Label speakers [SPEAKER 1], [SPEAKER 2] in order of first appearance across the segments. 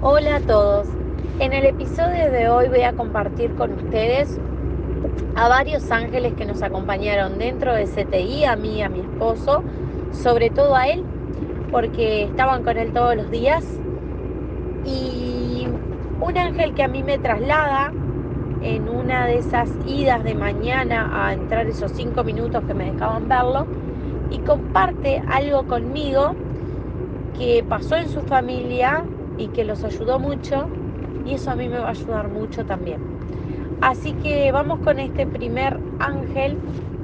[SPEAKER 1] Hola a todos. En el episodio de hoy voy a compartir con ustedes a varios ángeles que nos acompañaron dentro de CTI, a mí y a mi esposo, sobre todo a él, porque estaban con él todos los días. Y un ángel que a mí me traslada en una de esas idas de mañana a entrar esos 5 minutos que me dejaban verlo y comparte algo conmigo que pasó en su familia y que los ayudó mucho, y eso a mí me va a ayudar mucho también. Así que vamos con este primer ángel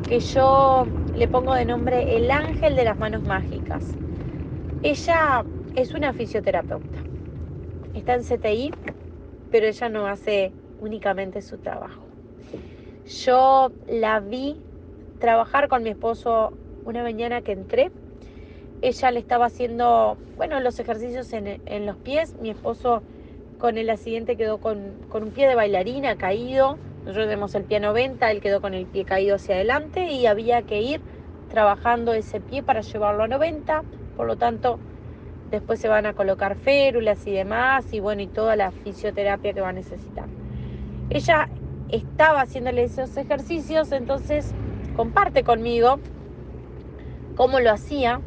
[SPEAKER 1] que yo le pongo de nombre el ángel de las manos mágicas. Ella es una fisioterapeuta, está en CTI, pero ella no hace únicamente su trabajo. Yo la vi trabajar con mi esposo una mañana que entré. Ella le estaba haciendo, los ejercicios en los pies. Mi esposo con el accidente quedó con un pie de bailarina caído. Nosotros tenemos el pie 90, él quedó con el pie caído hacia adelante y había que ir trabajando ese pie para llevarlo a 90. Por lo tanto, después se van a colocar férulas y demás y toda la fisioterapia que va a necesitar. Ella estaba haciéndole esos ejercicios, entonces comparte conmigo cómo lo hacía.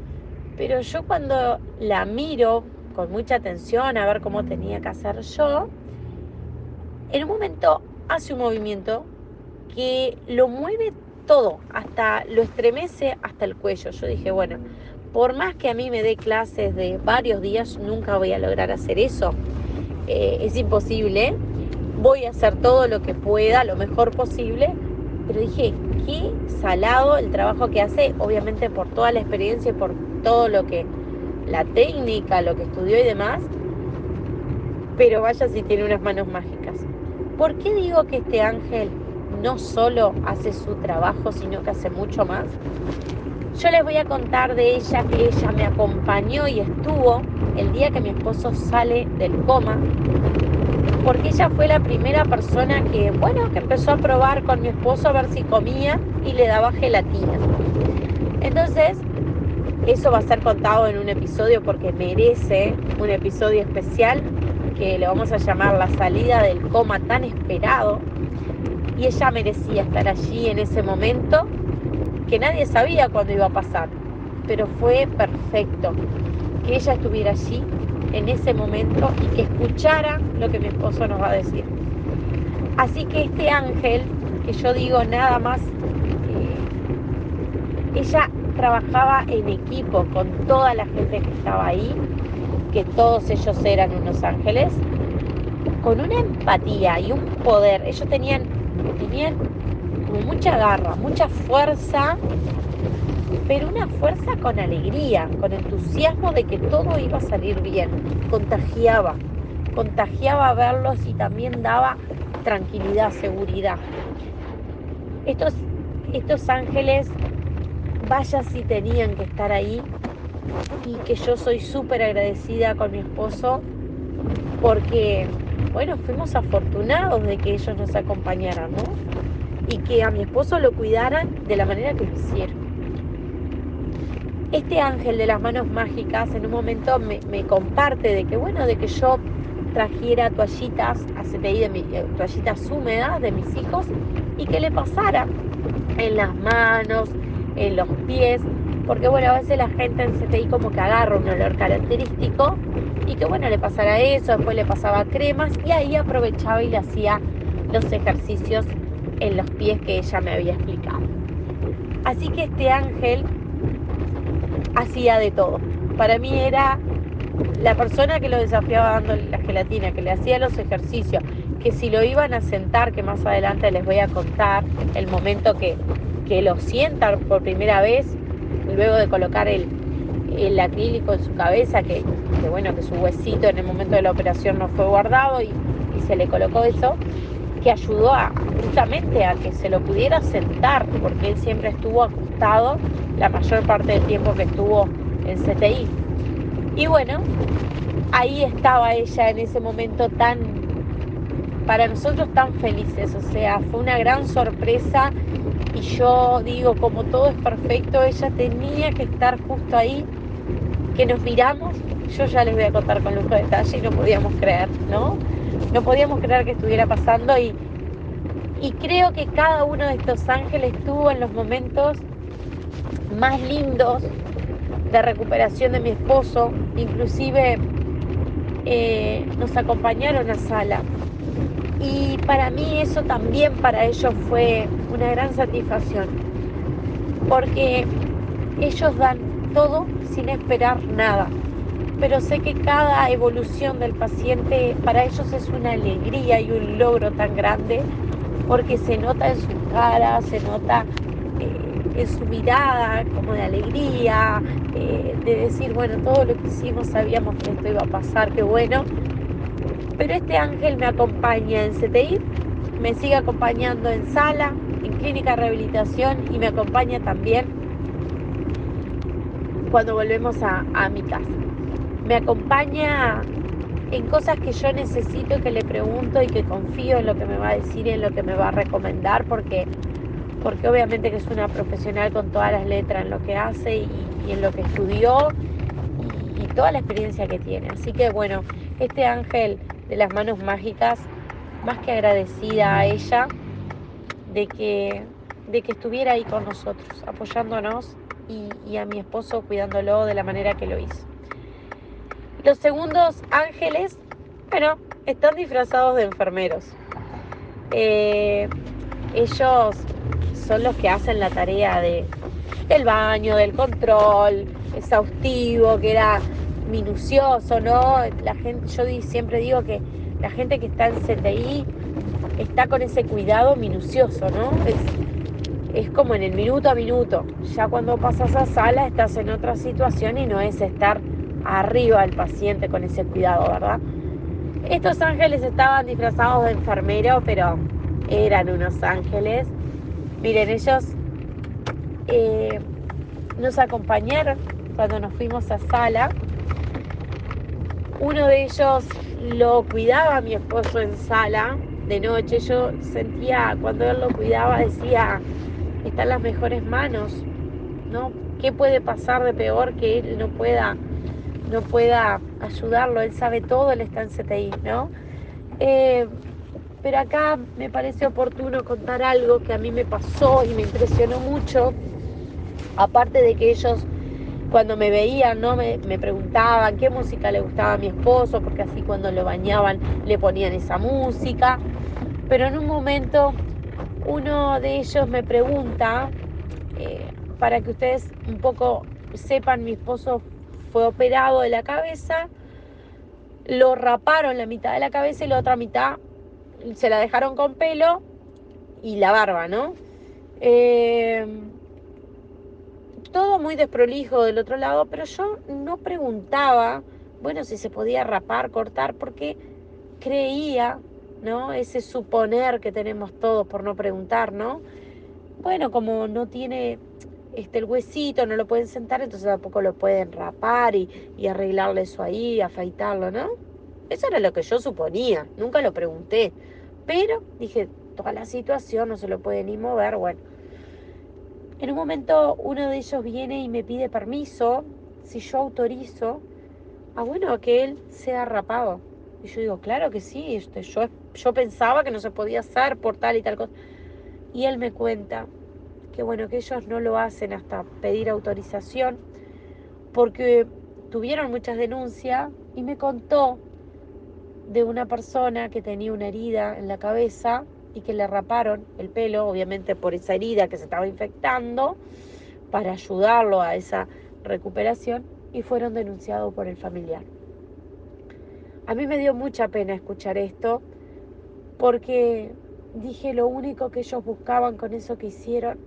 [SPEAKER 1] Pero yo cuando la miro con mucha atención a ver cómo tenía que hacer yo, en un momento hace un movimiento que lo mueve todo, hasta lo estremece hasta el cuello. Yo dije, bueno, por más que a mí me dé clases de varios días, nunca voy a lograr hacer eso. Es imposible. Voy a hacer todo lo que pueda, lo mejor posible. Pero dije, qué salado el trabajo que hace, obviamente por toda la experiencia y por todo lo que, la técnica, lo que estudió y demás. Pero vaya si tiene unas manos mágicas. ¿Por qué digo que este ángel no solo hace su trabajo, sino que hace mucho más? Yo les voy a contar de ella, que ella me acompañó y estuvo el día que mi esposo sale del coma, porque ella fue la primera persona que empezó a probar con mi esposo a ver si comía y le daba gelatina. Entonces, eso va a ser contado en un episodio porque merece un episodio especial que le vamos a llamar La salida del coma tan esperado. Y ella merecía estar allí en ese momento que nadie sabía cuándo iba a pasar, pero fue perfecto que ella estuviera allí en ese momento y que escuchara lo que mi esposo nos va a decir. Así que este ángel, que yo digo nada más, ella trabajaba en equipo con toda la gente que estaba ahí, que todos ellos eran unos ángeles, con una empatía y un poder. Ellos tenían como mucha garra, mucha fuerza, pero una fuerza con alegría, con entusiasmo de que todo iba a salir bien. Contagiaba verlos y también daba tranquilidad, seguridad. Estos ángeles, vaya si tenían que estar ahí, y que yo soy súper agradecida con mi esposo porque, fuimos afortunados de que ellos nos acompañaran, ¿no? Y que a mi esposo lo cuidaran de la manera que lo hicieron. Este ángel de las manos mágicas en un momento me comparte de que yo trajera toallitas a CTI, toallitas húmedas de mis hijos, y que le pasara en las manos, en los pies, porque a veces la gente en CTI como que agarra un olor característico y que le pasara eso, después le pasaba cremas y ahí aprovechaba y le hacía los ejercicios en los pies que ella me había explicado. Así que este ángel hacía de todo. Para mí era la persona que lo desafiaba dando la gelatina, que le hacía los ejercicios, que si lo iban a sentar, que más adelante les voy a contar el momento que lo sientan por primera vez, luego de colocar el acrílico en su cabeza, que su huesito en el momento de la operación no fue guardado y se le colocó eso, que ayudó justamente a que se lo pudiera sentar, porque él siempre estuvo acostado la mayor parte del tiempo que estuvo en CTI. Y ahí estaba ella en ese momento para nosotros tan felices, fue una gran sorpresa. Y yo digo, como todo es perfecto, ella tenía que estar justo ahí que nos miramos, yo ya les voy a contar con lujo de detalle, y no podíamos creer, ¿no? No podíamos creer que estuviera pasando y creo que cada uno de estos ángeles estuvo en los momentos más lindos de recuperación de mi esposo. Inclusive nos acompañaron a sala. Y para mí eso también para ellos fue una gran satisfacción, porque ellos dan todo sin esperar nada. Pero sé que cada evolución del paciente para ellos es una alegría y un logro tan grande, porque se nota en su cara, se nota en su mirada como de alegría, de decir, bueno, todo lo que hicimos sabíamos que esto iba a pasar, qué bueno. Pero este ángel me acompaña en CTI, me sigue acompañando en sala, en clínica de rehabilitación, y me acompaña también cuando volvemos a mi casa. Me acompaña en cosas que yo necesito, que le pregunto y que confío en lo que me va a decir y en lo que me va a recomendar, porque obviamente que es una profesional con todas las letras en lo que hace y en lo que estudió y toda la experiencia que tiene. Así que bueno, este ángel de las manos mágicas, más que agradecida a ella de que estuviera ahí con nosotros, apoyándonos y a mi esposo cuidándolo de la manera que lo hizo. Los segundos ángeles, bueno, están disfrazados de enfermeros. Ellos son los que hacen la tarea del baño, del control exhaustivo, que era minucioso, ¿no? La gente, siempre digo que la gente que está en CTI está con ese cuidado minucioso, ¿no? Es como en el minuto a minuto. Ya cuando pasas a sala estás en otra situación y no es estar arriba del paciente con ese cuidado, ¿verdad? Estos ángeles estaban disfrazados de enfermero, pero eran unos ángeles. Miren, ellos nos acompañaron cuando nos fuimos a sala. Uno de ellos lo cuidaba a mi esposo en sala de noche. Yo sentía, cuando él lo cuidaba, decía, está en las mejores manos, ¿no? ¿Qué puede pasar de peor que él no pueda ayudarlo? Él sabe todo, él está en CTI, ¿no? Pero acá me parece oportuno contar algo que a mí me pasó y me impresionó mucho. Aparte de que ellos, cuando me veían, ¿no? me preguntaban qué música le gustaba a mi esposo, porque así cuando lo bañaban le ponían esa música. Pero en un momento uno de ellos me pregunta, para que ustedes un poco sepan, mi esposo fue operado de la cabeza, lo raparon la mitad de la cabeza y la otra mitad se la dejaron con pelo y la barba, ¿no? Todo muy desprolijo del otro lado, pero yo no preguntaba, bueno, si se podía rapar, cortar, porque creía, ¿no? Ese suponer que tenemos todos por no preguntar, ¿no? Bueno, como no tiene el huesito, no lo pueden sentar, entonces tampoco lo pueden rapar y arreglarle eso ahí, afeitarlo, ¿no? Eso era lo que yo suponía, nunca lo pregunté. Pero dije, toda la situación no se lo puede ni mover, bueno. En un momento uno de ellos viene y me pide permiso, si yo autorizo, bueno, que él sea rapado. Y yo digo, claro que sí, yo pensaba que no se podía hacer por tal y tal cosa. Y él me cuenta que bueno, que ellos no lo hacen hasta pedir autorización, porque tuvieron muchas denuncias, y me contó de una persona que tenía una herida en la cabeza y que le raparon el pelo, obviamente por esa herida que se estaba infectando, para ayudarlo a esa recuperación, y fueron denunciados por el familiar. A mí me dio mucha pena escuchar esto, porque dije, lo único que ellos buscaban con eso que hicieron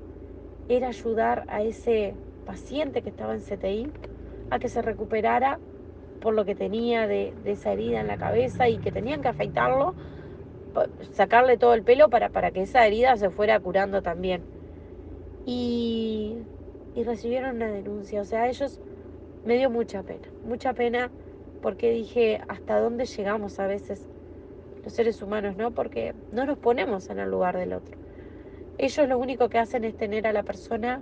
[SPEAKER 1] era ayudar a ese paciente que estaba en CTI a que se recuperara por lo que tenía de esa herida en la cabeza, y que tenían que afeitarlo, sacarle todo el pelo para que esa herida se fuera curando también. Y recibieron una denuncia. O sea, ellos, me dio mucha pena, porque dije, ¿hasta dónde llegamos a veces los seres humanos, no? Porque no nos ponemos en el lugar del otro. Ellos lo único que hacen es tener a la persona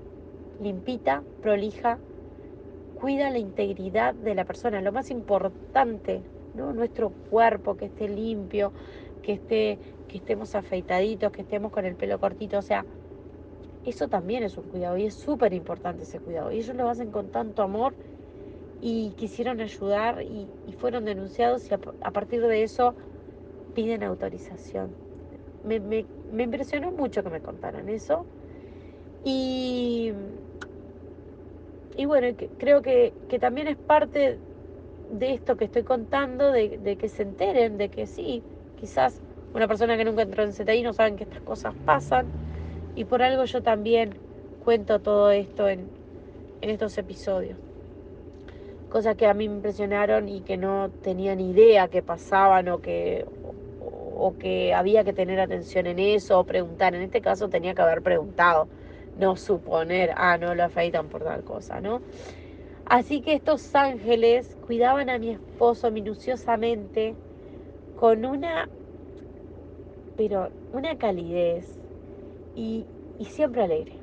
[SPEAKER 1] limpita, prolija, cuida la integridad de la persona, lo más importante, ¿no? Nuestro cuerpo, que esté limpio, que estemos afeitaditos, que estemos con el pelo cortito, o sea, eso también es un cuidado y es súper importante ese cuidado. Y ellos lo hacen con tanto amor y quisieron ayudar y fueron denunciados y a partir de eso piden autorización. Me impresionó mucho que me contaran eso y, y bueno, creo que también es parte de esto que estoy contando, de que se enteren, de que sí, quizás una persona que nunca entró en CTI no saben que estas cosas pasan y por algo yo también cuento todo esto en estos episodios. Cosas que a mí me impresionaron y que no tenía ni idea que pasaban o que había que tener atención en eso o preguntar. En este caso tenía que haber preguntado, no suponer, no lo afeitan por tal cosa, ¿no? Así que estos ángeles cuidaban a mi esposo minuciosamente con una calidez y siempre alegre.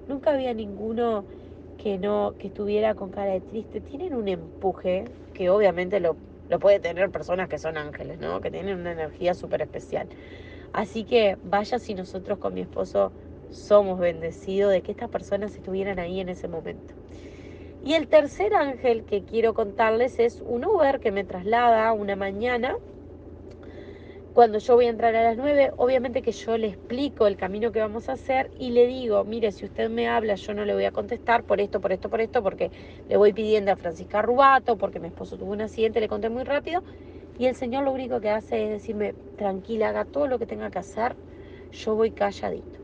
[SPEAKER 1] Nunca había ninguno que estuviera con cara de triste. Tienen un empuje que obviamente lo puede tener personas que son ángeles, ¿no? Que tienen una energía súper especial. Así que vaya si nosotros con mi esposo somos bendecidos de que estas personas estuvieran ahí en ese momento. Y el tercer ángel que quiero contarles es un Uber que me traslada una mañana. Cuando yo voy a entrar a las 9, obviamente que yo le explico el camino que vamos a hacer y le digo, mire, si usted me habla, yo no le voy a contestar por esto, porque le voy pidiendo a Francisca Rubato, porque mi esposo tuvo un accidente, le conté muy rápido, y el Señor lo único que hace es decirme, tranquila, haga todo lo que tenga que hacer, yo voy calladito.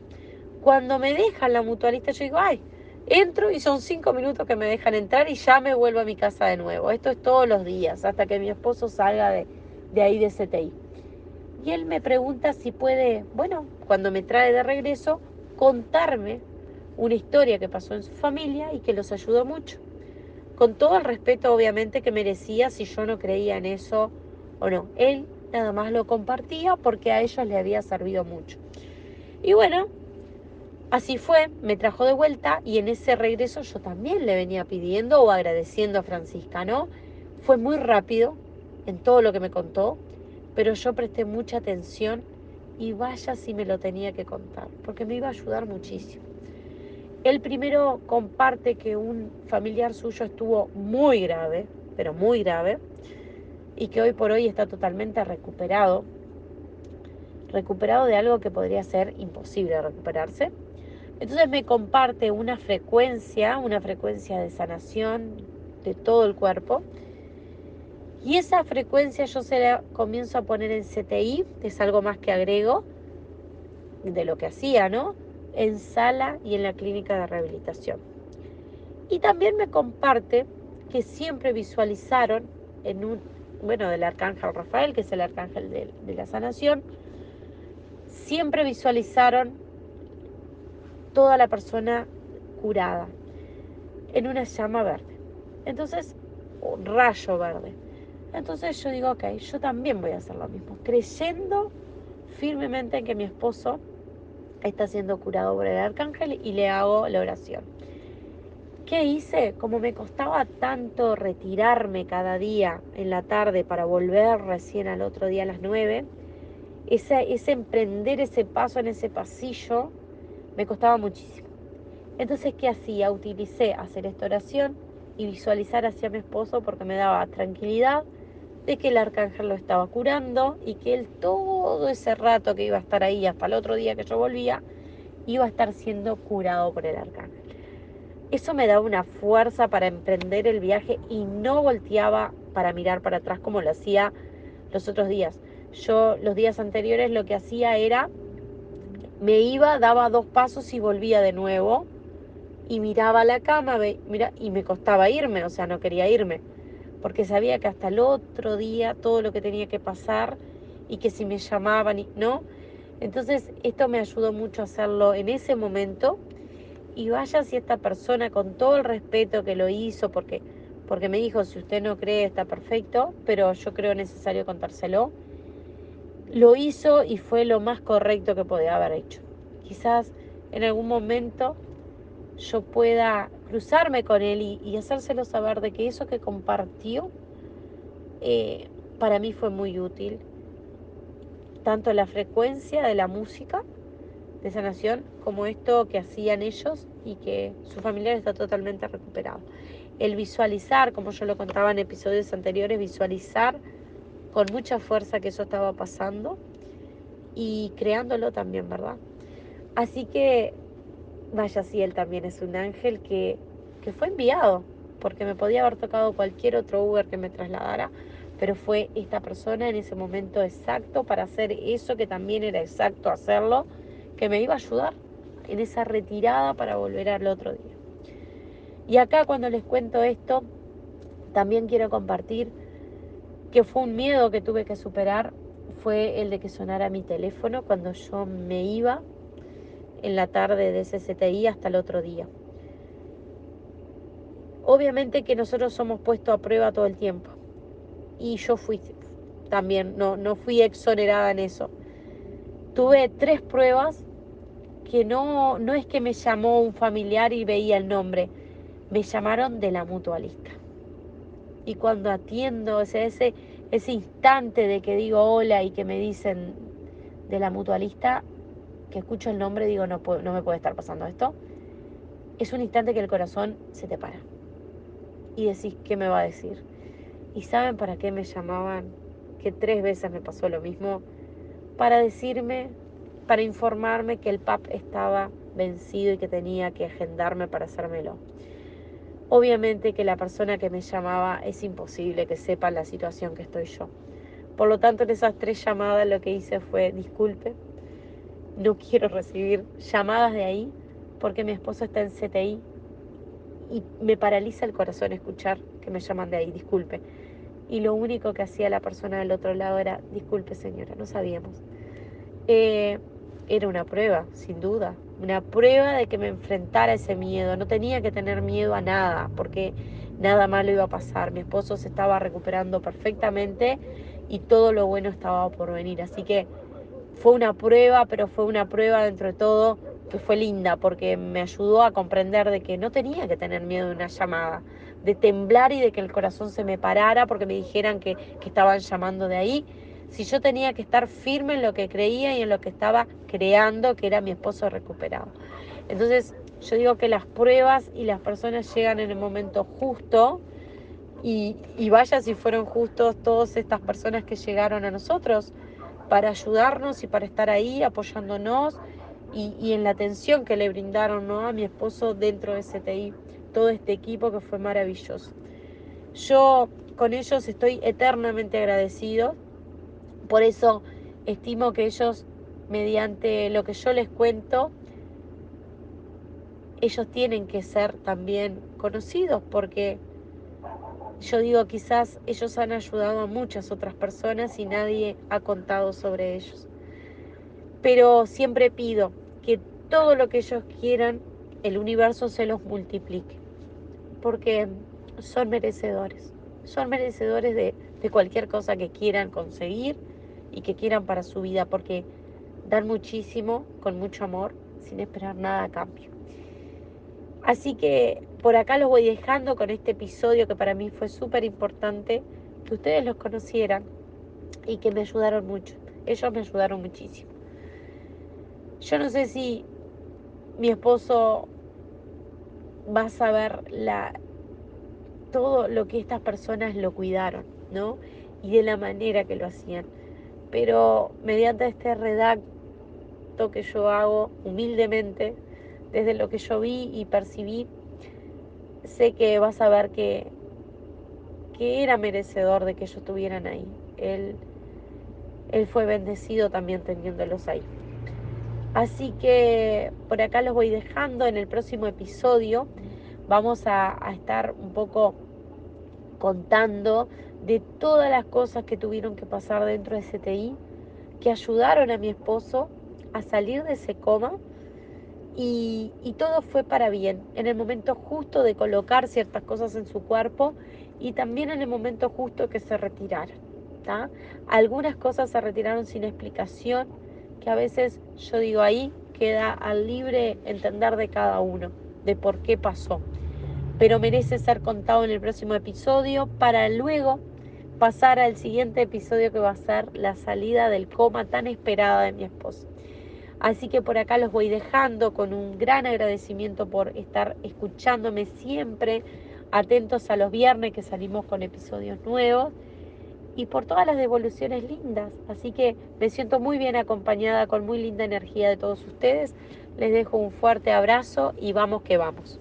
[SPEAKER 1] Cuando me dejan la mutualista, yo digo, entro y son 5 minutos que me dejan entrar y ya me vuelvo a mi casa de nuevo. Esto es todos los días, hasta que mi esposo salga de ahí de CTI. Y él me pregunta si puede, cuando me trae de regreso, contarme una historia que pasó en su familia y que los ayudó mucho. Con todo el respeto, obviamente, que merecía si yo no creía en eso o no. Él nada más lo compartía porque a ellos le había servido mucho. Y bueno, así fue, me trajo de vuelta y en ese regreso yo también le venía pidiendo o agradeciendo a Francisca, ¿no? Fue muy rápido en todo lo que me contó, pero yo presté mucha atención y vaya si me lo tenía que contar, porque me iba a ayudar muchísimo. Él primero comparte que un familiar suyo estuvo muy grave, pero muy grave, y que hoy por hoy está totalmente recuperado de algo que podría ser imposible recuperarse. Entonces me comparte una frecuencia de sanación de todo el cuerpo. Y esa frecuencia yo se la comienzo a poner en CTI, es algo más que agrego de lo que hacía, ¿no? En sala y en la clínica de rehabilitación. Y también me comparte que siempre visualizaron del arcángel Rafael, que es el arcángel de la sanación, siempre visualizaron toda la persona curada en una llama verde. Entonces, un rayo verde. Entonces yo digo, ok, yo también voy a hacer lo mismo, creyendo firmemente en que mi esposo está siendo curado por el arcángel y le hago la oración. ¿Qué hice? Como me costaba tanto retirarme cada día en la tarde para volver recién al otro día a las 9, ese emprender ese paso en ese pasillo me costaba muchísimo. Entonces, ¿qué hacía? Utilicé hacer esta oración y visualizar hacia mi esposo porque me daba tranquilidad de que el arcángel lo estaba curando y que él todo ese rato que iba a estar ahí hasta el otro día que yo volvía, iba a estar siendo curado por el arcángel. Eso me daba una fuerza para emprender el viaje y no volteaba para mirar para atrás como lo hacía los otros días. Yo los días anteriores lo que hacía era, me iba, daba 2 pasos y volvía de nuevo y miraba la cama y me costaba irme, o sea, no quería irme, porque sabía que hasta el otro día todo lo que tenía que pasar y que si me llamaban, ¿no? Entonces esto me ayudó mucho a hacerlo en ese momento. Y vaya si esta persona, con todo el respeto que lo hizo, porque me dijo, si usted no cree está perfecto, pero yo creo necesario contárselo, lo hizo y fue lo más correcto que podía haber hecho. Quizás en algún momento yo pueda cruzarme con él y hacérselo saber de que eso que compartió para mí fue muy útil, tanto la frecuencia de la música de sanación como esto que hacían ellos y que su familiar está totalmente recuperado. El visualizar, como yo lo contaba en episodios anteriores, visualizar con mucha fuerza que eso estaba pasando y creándolo también, ¿verdad? Así que, vaya, si él también es un ángel que fue enviado, porque me podía haber tocado cualquier otro Uber que me trasladara, pero fue esta persona en ese momento exacto para hacer eso que también era exacto hacerlo, que me iba a ayudar en esa retirada para volver al otro día. Y acá cuando les cuento esto, también quiero compartir que fue un miedo que tuve que superar, fue el de que sonara mi teléfono cuando yo me iba en la tarde de ese CTI hasta el otro día. Obviamente que nosotros somos puestos a prueba todo el tiempo. Y yo fui también, no fui exonerada en eso. Tuve 3 pruebas que no es que me llamó un familiar y veía el nombre. Me llamaron de la mutualista. Y cuando atiendo, ese instante de que digo hola y que me dicen de la mutualista, que escucho el nombre, digo no me puede estar pasando esto. Es un instante que el corazón se te para. Y decís, ¿qué me va a decir? ¿Y saben para qué me llamaban? Que 3 veces me pasó lo mismo. Para decirme, para informarme que el PAP estaba vencido y que tenía que agendarme para hacérmelo. Obviamente que la persona que me llamaba es imposible que sepa la situación que estoy yo. Por lo tanto, en esas 3 llamadas lo que hice fue, disculpe, no quiero recibir llamadas de ahí porque mi esposo está en CTI y me paraliza el corazón escuchar que me llaman de ahí, disculpe. Y lo único que hacía la persona del otro lado era, disculpe señora, no sabíamos. Era una prueba, sin duda, una prueba de que me enfrentara a ese miedo. No tenía que tener miedo a nada, porque nada malo iba a pasar. Mi esposo se estaba recuperando perfectamente y todo lo bueno estaba por venir. Así que fue una prueba, pero fue una prueba dentro de todo que fue linda, porque me ayudó a comprender de que no tenía que tener miedo de una llamada, de temblar y de que el corazón se me parara porque me dijeran que estaban llamando de ahí. Si yo tenía que estar firme en lo que creía y en lo que estaba creando, que era mi esposo recuperado. Entonces, yo digo que las pruebas y las personas llegan en el momento justo y vaya si fueron justos todas estas personas que llegaron a nosotros para ayudarnos y para estar ahí apoyándonos y en la atención que le brindaron, ¿no?, a mi esposo dentro de CTI, todo este equipo que fue maravilloso. Yo con ellos estoy eternamente agradecido, por eso estimo que ellos, mediante lo que yo les cuento, ellos tienen que ser también conocidos, porque yo digo, quizás ellos han ayudado a muchas otras personas y nadie ha contado sobre ellos. Pero siempre pido que todo lo que ellos quieran, el universo se los multiplique, porque son merecedores de cualquier cosa que quieran conseguir y que quieran para su vida, porque dan muchísimo, con mucho amor, sin esperar nada a cambio. Así que por acá los voy dejando con este episodio que para mí fue súper importante, que ustedes los conocieran y que me ayudaron mucho. Ellos me ayudaron muchísimo. Yo no sé si mi esposo va a saber todo lo que estas personas lo cuidaron, ¿no? Y de la manera que lo hacían. Pero mediante este redacto que yo hago humildemente, desde lo que yo vi y percibí, sé que vas a ver que era merecedor de que ellos estuvieran ahí. Él fue bendecido también teniéndolos ahí. Así que por acá los voy dejando. En el próximo episodio vamos a estar un poco contando de todas las cosas que tuvieron que pasar dentro de CTI, que ayudaron a mi esposo a salir de ese coma y todo fue para bien, en el momento justo de colocar ciertas cosas en su cuerpo y también en el momento justo que se retiraron, ¿tá? Algunas cosas se retiraron sin explicación, que a veces yo digo ahí queda al libre entender de cada uno, de por qué pasó. pero merece ser contado en el próximo episodio para luego pasar al siguiente episodio, que va a ser la salida del coma tan esperada de mi esposo. Así que por acá los voy dejando con un gran agradecimiento por estar escuchándome siempre, atentos a los viernes que salimos con episodios nuevos y por todas las devoluciones lindas. Así que me siento muy bien acompañada, con muy linda energía de todos ustedes. Les dejo un fuerte abrazo y vamos que vamos.